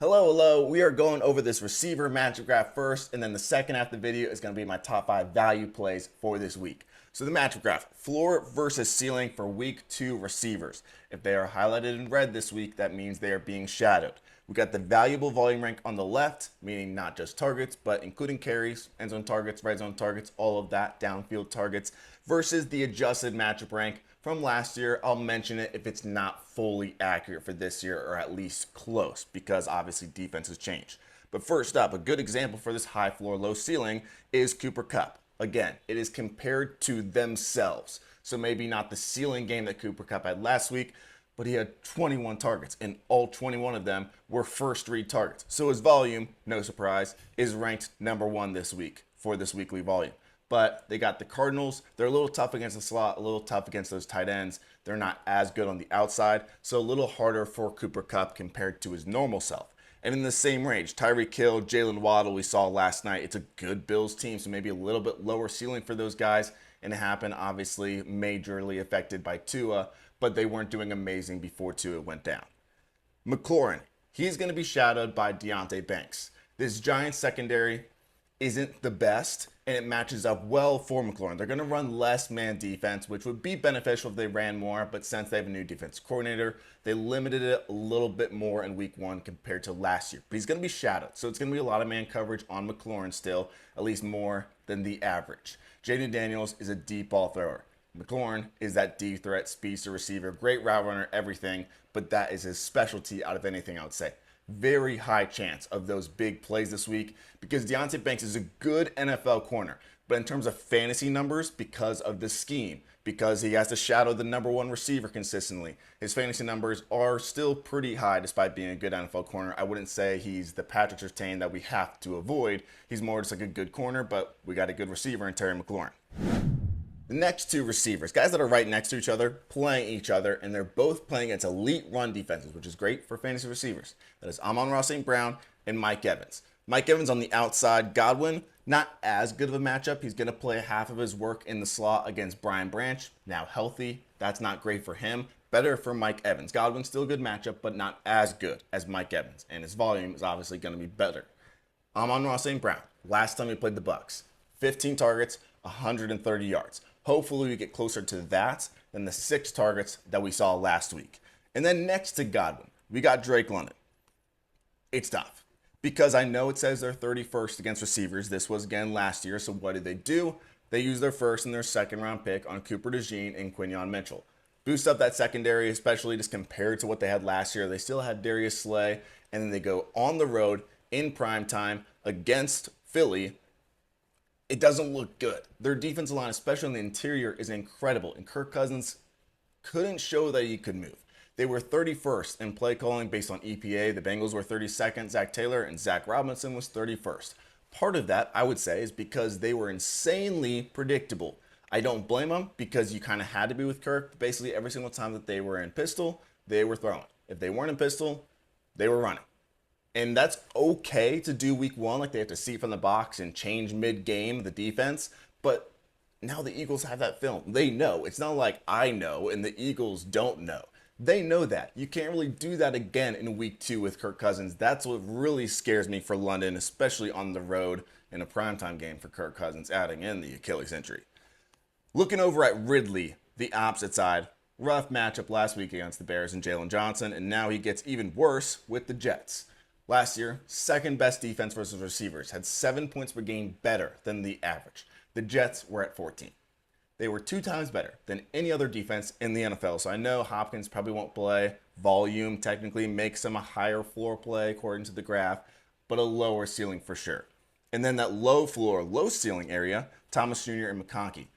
Hello. We are going over this receiver matchup graph first, and then the second half of the video is going to be my top 5 value plays for this week. So the matchup graph, floor versus ceiling for week 2 receivers. If they are highlighted in red this week, that means they are being shadowed. We got the valuable volume rank on the left, meaning not just targets, but including carries, end zone targets, red zone targets, all of that, downfield targets, versus the adjusted matchup rank from last year. I'll mention it if it's not fully accurate for this year, or at least close, because obviously defenses change. But first up, a good example for this high floor, low ceiling is Cooper Kupp. Again, it is compared to themselves. So maybe not the ceiling game that Cooper Kupp had last week, but he had 21 targets, and all 21 of them were first read targets. So his volume, no surprise, is ranked number 1 this week for this weekly volume. But they got the Cardinals. They're a little tough against the slot, a little tough against those tight ends. They're not as good on the outside, so a little harder for Cooper Kupp compared to his normal self. And in the same range, Tyreek Hill, Jalen Waddle, we saw last night. It's a good Bills team, so maybe a little bit lower ceiling for those guys. And it happened, obviously, majorly affected by Tua, but they weren't doing amazing before Tua went down. McLaurin, he's going to be shadowed by Deonte Banks. This Giants secondary isn't the best, and it matches up well for McLaurin. They're going to run less man defense, which would be beneficial if they ran more, but since they have a new defense coordinator, they limited it a little bit more in week 1 compared to last year. But he's going to be shadowed, so it's going to be a lot of man coverage on McLaurin still, at least more than the average. Jaden Daniels is a deep ball thrower. McLaurin is that deep threat, speedster receiver, great route runner, everything, but that is his specialty out of anything, I would say. Very high chance of those big plays this week because Deonte Banks is a good NFL corner. But in terms of fantasy numbers, because of the scheme, because he has to shadow the number 1 receiver consistently, his fantasy numbers are still pretty high despite being a good NFL corner. I wouldn't say he's the Patrick Surtain that we have to avoid. He's more just like a good corner, but we got a good receiver in Terry McLaurin. The next 2 receivers, guys that are right next to each other, playing each other, and they're both playing against elite run defenses, which is great for fantasy receivers. That is Amon-Ra St. Brown and Mike Evans. Mike Evans on the outside, Godwin, not as good of a matchup. He's going to play half of his work in the slot against Brian Branch, now healthy. That's not great for him. Better for Mike Evans. Godwin's still a good matchup, but not as good as Mike Evans, and his volume is obviously going to be better. Amon-Ra St. Brown, last time he played the Bucs, 15 targets, 130 yards. Hopefully we get closer to that than the 6 targets that we saw last week. And then next to Godwin, we got Drake London. It's tough because I know it says they're 31st against receivers. This was again last year. So what did they do? They used their first and their second round pick on Cooper DeJean and Quinyon Mitchell. Boost up that secondary, especially just compared to what they had last year. They still had Darius Slay, and then they go on the road in prime time against Philly. It doesn't look good. Their defensive line, especially in the interior, is incredible. And Kirk Cousins couldn't show that he could move. They were 31st in play calling based on EPA. The Bengals were 32nd. Zach Taylor and Zach Robinson was 31st. Part of that, I would say, is because they were insanely predictable. I don't blame them because you kind of had to be with Kirk. Basically, every single time that they were in pistol, they were throwing. If they weren't in pistol, they were running. And that's okay to do week 1, like they have to see from the box and change mid-game the defense. But now the Eagles have that film. They know. It's not like I know and the Eagles don't know. They know that. You can't really do that again in week 2 with Kirk Cousins. That's what really scares me for London, especially on the road in a primetime game for Kirk Cousins, adding in the Achilles injury. Looking over at Ridley, the opposite side. Rough matchup last week against the Bears and Jalen Johnson, and now he gets even worse with the Jets. Last year, second best defense versus receivers, had 7 points per game better than the average. The Jets were at 14. They were 2 times better than any other defense in the NFL. So I know Hopkins probably won't play. Volume technically makes him a higher floor play according to the graph, but a lower ceiling for sure. And then that low floor, low ceiling area, Thomas Jr. and McConkey.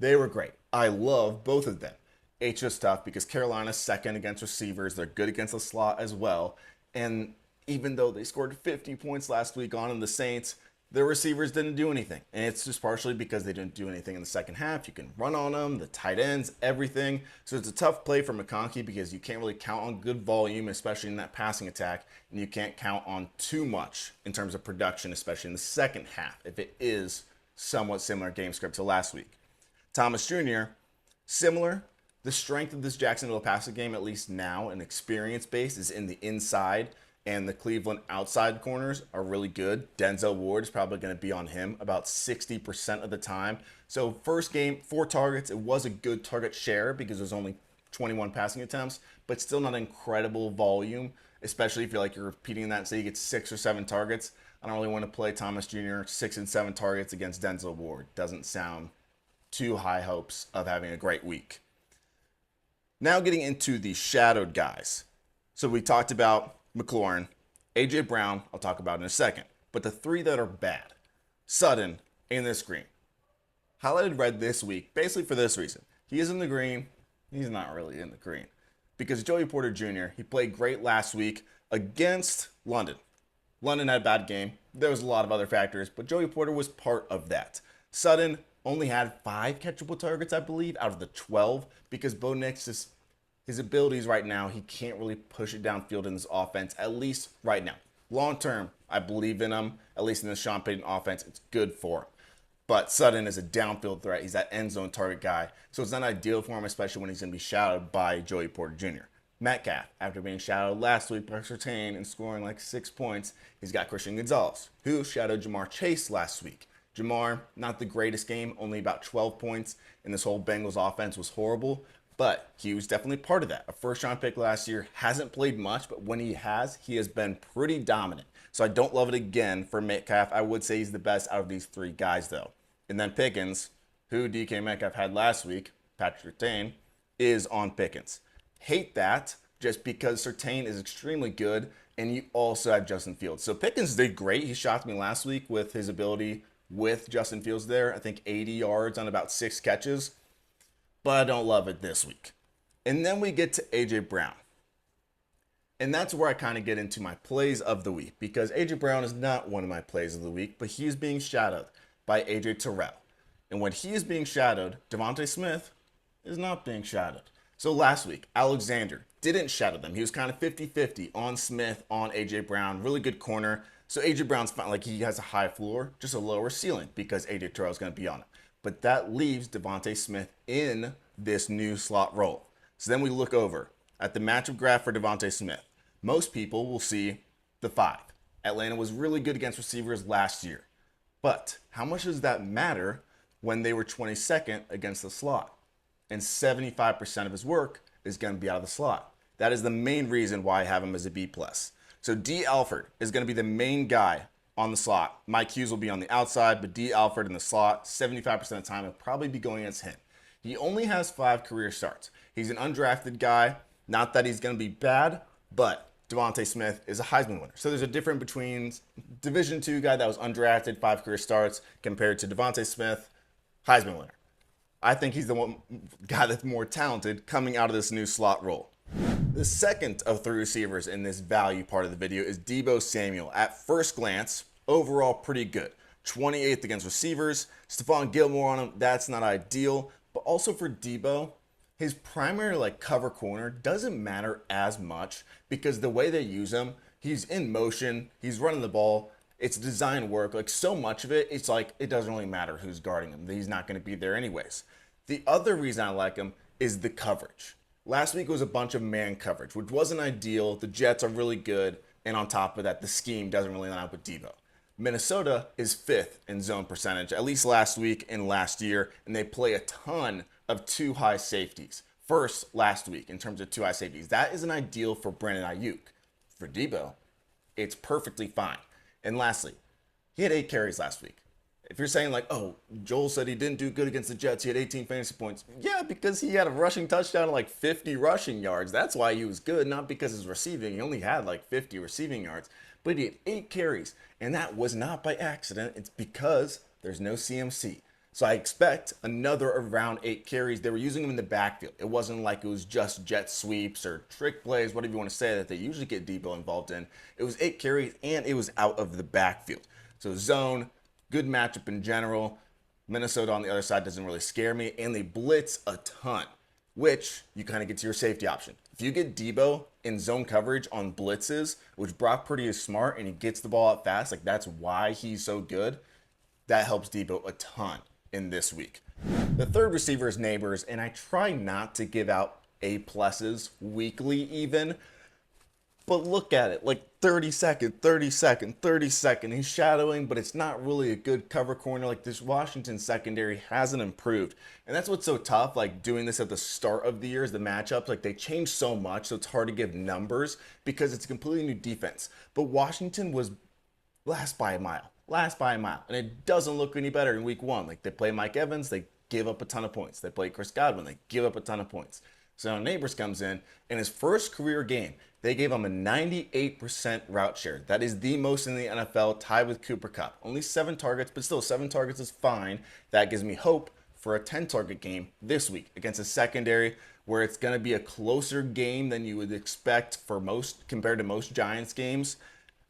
They were great. I love both of them. It's just tough because Carolina's second against receivers. They're good against the slot as well. And even though they scored 50 points last week on the Saints, their receivers didn't do anything. And it's just partially because they didn't do anything in the second half. You can run on them, the tight ends, everything. So it's a tough play for McConkey because you can't really count on good volume, especially in that passing attack. And you can't count on too much in terms of production, especially in the second half, if it is somewhat similar game script to last week. Thomas Jr., similar. The strength of this Jacksonville passing game, at least now, and experience base, is in the inside. and the Cleveland outside corners are really good. Denzel Ward is probably going to be on him about 60% of the time. So first game, 4 targets. It was a good target share because there's only 21 passing attempts, but still not incredible volume, especially if you're repeating that. Say you get 6 or 7 targets. I don't really want to play Thomas Jr. 6 and 7 targets against Denzel Ward. Doesn't sound too high hopes of having a great week. Now getting into the shadowed guys. So we talked about McLaurin, A.J. Brown, I'll talk about in a second. But the 3 that are bad, Sutton and this green. Highlighted red this week, basically for this reason. He is in the green, he's not really in the green. Because Joey Porter Jr., he played great last week against London. London had a bad game. There was a lot of other factors, but Joey Porter was part of that. Sutton only had 5 catchable targets, I believe, out of the 12, because Bo Nix is his abilities right now, he can't really push it downfield in this offense, at least right now. Long term, I believe in him, at least in the Sean Payton offense, it's good for him. But Sutton is a downfield threat. He's that end zone target guy. So it's not ideal for him, especially when he's going to be shadowed by Joey Porter Jr. Metcalf, after being shadowed last week by Surtain and scoring like 6 points, he's got Christian Gonzalez, who shadowed Jamar Chase last week. Jamar, not the greatest game, only about 12 points, and this whole Bengals offense was horrible. But he was definitely part of that. A first-round pick last year, hasn't played much, but when he has been pretty dominant. So I don't love it again for Metcalf. I would say he's the best out of these 3 guys, though. And then Pickens, who DK Metcalf had last week, Patrick Surtain, is on Pickens. Hate that, just because Surtain is extremely good, and you also have Justin Fields. So Pickens did great. He shocked me last week with his ability with Justin Fields there. I think 80 yards on about 6 catches. But I don't love it this week. And then we get to A.J. Brown. And that's where I kind of get into my plays of the week, because A.J. Brown is not one of my plays of the week, but he is being shadowed by A.J. Terrell. And when he is being shadowed, DeVonta Smith is not being shadowed. So last week, Alexander didn't shadow them. He was kind of 50-50 on Smith, on A.J. Brown. Really good corner. So A.J. Brown's fine. Like, he has a high floor, just a lower ceiling, because A.J. Terrell is going to be on it. But that leaves DeVonta Smith in this new slot role. So then we look over at the matchup graph for DeVonta Smith. Most people will see the 5. Atlanta was really good against receivers last year. But how much does that matter when they were 22nd against the slot? And 75% of his work is going to be out of the slot. That is the main reason why I have him as a B+. So D. Alford is going to be the main guy on the slot. Mike Hughes will be on the outside, but D. Alford in the slot, 75% of the time, will probably be going against him. He only has 5 career starts. He's an undrafted guy. Not that he's going to be bad, but DeVonta Smith is a Heisman winner. So there's a difference between Division II guy that was undrafted, 5 career starts, compared to DeVonta Smith, Heisman winner. I think he's the one guy that's more talented coming out of this new slot role. The second of 3 receivers in this value part of the video is Deebo Samuel. At first glance, overall pretty good. 28th against receivers. Stephon Gilmore on him, that's not ideal. But also for Deebo, his primary cover corner doesn't matter as much, because the way they use him, he's in motion, he's running the ball, it's design work. So much of it, it's it doesn't really matter who's guarding him. He's not going to be there anyways. The other reason I like him is the coverage. Last week was a bunch of man coverage, which wasn't ideal. The Jets are really good, and on top of that, the scheme doesn't really line up with Deebo. Minnesota is 5th in zone percentage, at least last week and last year, and they play a ton of 2 high safeties. First, last week, in terms of 2 high safeties. That isn't ideal for Brandon Ayuk. For Deebo, it's perfectly fine. And lastly, he had 8 carries last week. If you're saying oh, Joel said he didn't do good against the Jets, he had 18 fantasy points. Yeah, because he had a rushing touchdown and 50 rushing yards. That's why he was good, not because his receiving. He only had 50 receiving yards. But he had 8 carries, and that was not by accident. It's because there's no CMC. So I expect another around 8 carries. They were using him in the backfield. It wasn't like it was just jet sweeps or trick plays, whatever you want to say, that they usually get Deebo involved in. It was 8 carries, and it was out of the backfield. So zone, good matchup in general. Minnesota on the other side doesn't really scare me, and they blitz a ton, which you kind of get to your safety option. If you get Deebo in zone coverage on blitzes, which Brock Purdy is smart and he gets the ball out fast, that's why he's so good, that helps Deebo a ton in this week. The third receiver is Nabers, and I try not to give out A+ weekly even, but look at it. 30 second, 30 second, 30 second. He's shadowing, but it's not really a good cover corner. Like, this Washington secondary hasn't improved. And that's what's so tough, like doing this at the start of the year is the matchups. Like, they change so much, so it's hard to give numbers because it's a completely new defense. But Washington was last by a mile. Last by a mile. And it doesn't look any better in week one. Like, they play Mike Evans, they give up a ton of points. They play Chris Godwin, they give up a ton of points. So now Nabers comes in his first career game, they gave him a 98% route share. That is the most in the NFL, tied with Cooper Kupp. Only 7 targets, but still 7 targets is fine. That gives me hope for a 10-target game this week against a secondary where it's going to be a closer game than you would expect for most compared to most Giants games.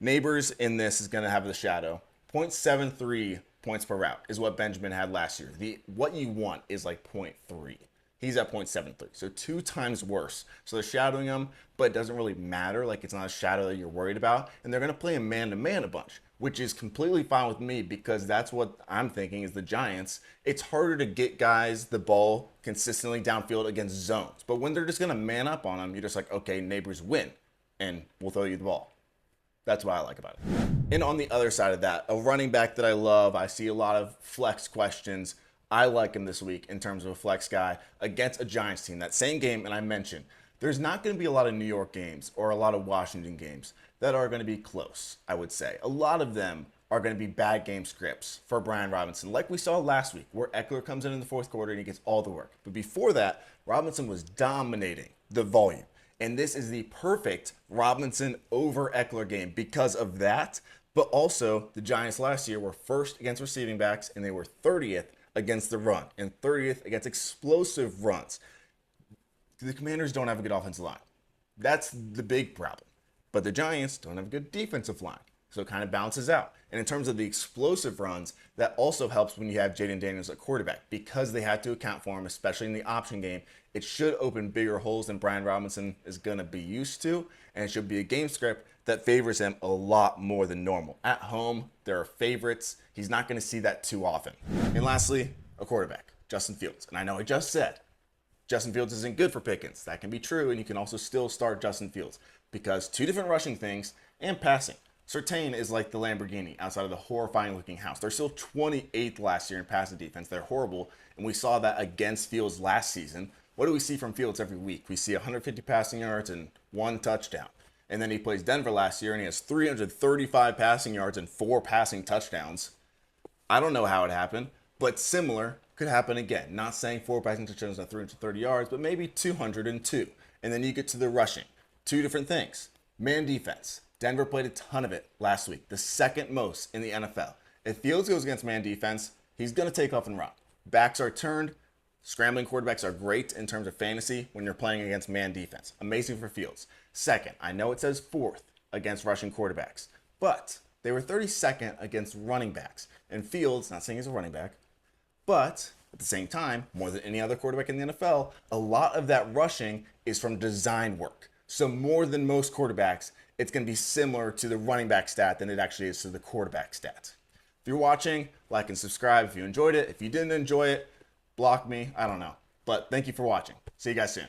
Nabers in this is going to have the shadow. 0.73 points per route is what Benjamin had last year. What you want is like 0.3. He's at 0.73, so 2 times worse. So they're shadowing him, but it doesn't really matter. Like, it's not a shadow that you're worried about. And they're going to play him man-to-man a bunch, which is completely fine with me because that's what I'm thinking is the Giants. It's harder to get guys the ball consistently downfield against zones. But when they're just going to man up on him, you're just like, okay, Nabers win, and we'll throw you the ball. That's what I like about it. And on the other side of that, a running back that I love, I see a lot of flex questions. I like him this week in terms of a flex guy against a Giants team. That same game, and I mentioned, there's not going to be a lot of New York games or a lot of Washington games that are going to be close, I would say. A lot of them are going to be bad game scripts for Brian Robinson, like we saw last week, where Eckler comes in the fourth quarter and he gets all the work. But before that, Robinson was dominating the volume. And this is the perfect Robinson over Eckler game because of that. But also, the Giants last year were first against receiving backs, and they were 30th against the run and 30th against explosive runs. The Commanders don't have a good offensive line. That's the big problem. But the Giants don't have a good defensive line. So it kind of balances out. And in terms of the explosive runs, that also helps when you have Jaden Daniels at quarterback because they had to account for him, especially in the option game. It should open bigger holes than Brian Robinson is going to be used to. And it should be a game script that favors him a lot more than normal. At home, there are favorites. He's not going to see that too often. And lastly, a quarterback, Justin Fields. And I know I just said Justin Fields isn't good for Pickens. That can be true, and you can also still start Justin Fields because 2 different rushing things and passing. Surtain is like the Lamborghini outside of the horrifying looking house. They're still 28th last year in passing defense. They're horrible, and we saw that against Fields last season. What do we see from Fields every week? We see 150 passing yards and 1 touchdown. And then he plays Denver last year, and he has 335 passing yards and 4 passing touchdowns. I don't know how it happened, but similar could happen again. Not saying 4 passing touchdowns at 330 yards, but maybe 202. And then you get to the rushing. 2 different things. Man defense. Denver played a ton of it last week, the second most in the NFL. If Fields goes against man defense, he's going to take off and run. Backs are turned. Scrambling quarterbacks are great in terms of fantasy when you're playing against man defense. Amazing for Fields. Second, I know it says 4th against rushing quarterbacks, but they were 32nd against running backs. And Fields, not saying he's a running back, but at the same time, more than any other quarterback in the NFL, a lot of that rushing is from design work. So more than most quarterbacks, it's going to be similar to the running back stat than it actually is to the quarterback stat. If you're watching, like and subscribe if you enjoyed it. If you didn't enjoy it, block me. I don't know. But thank you for watching. See you guys soon.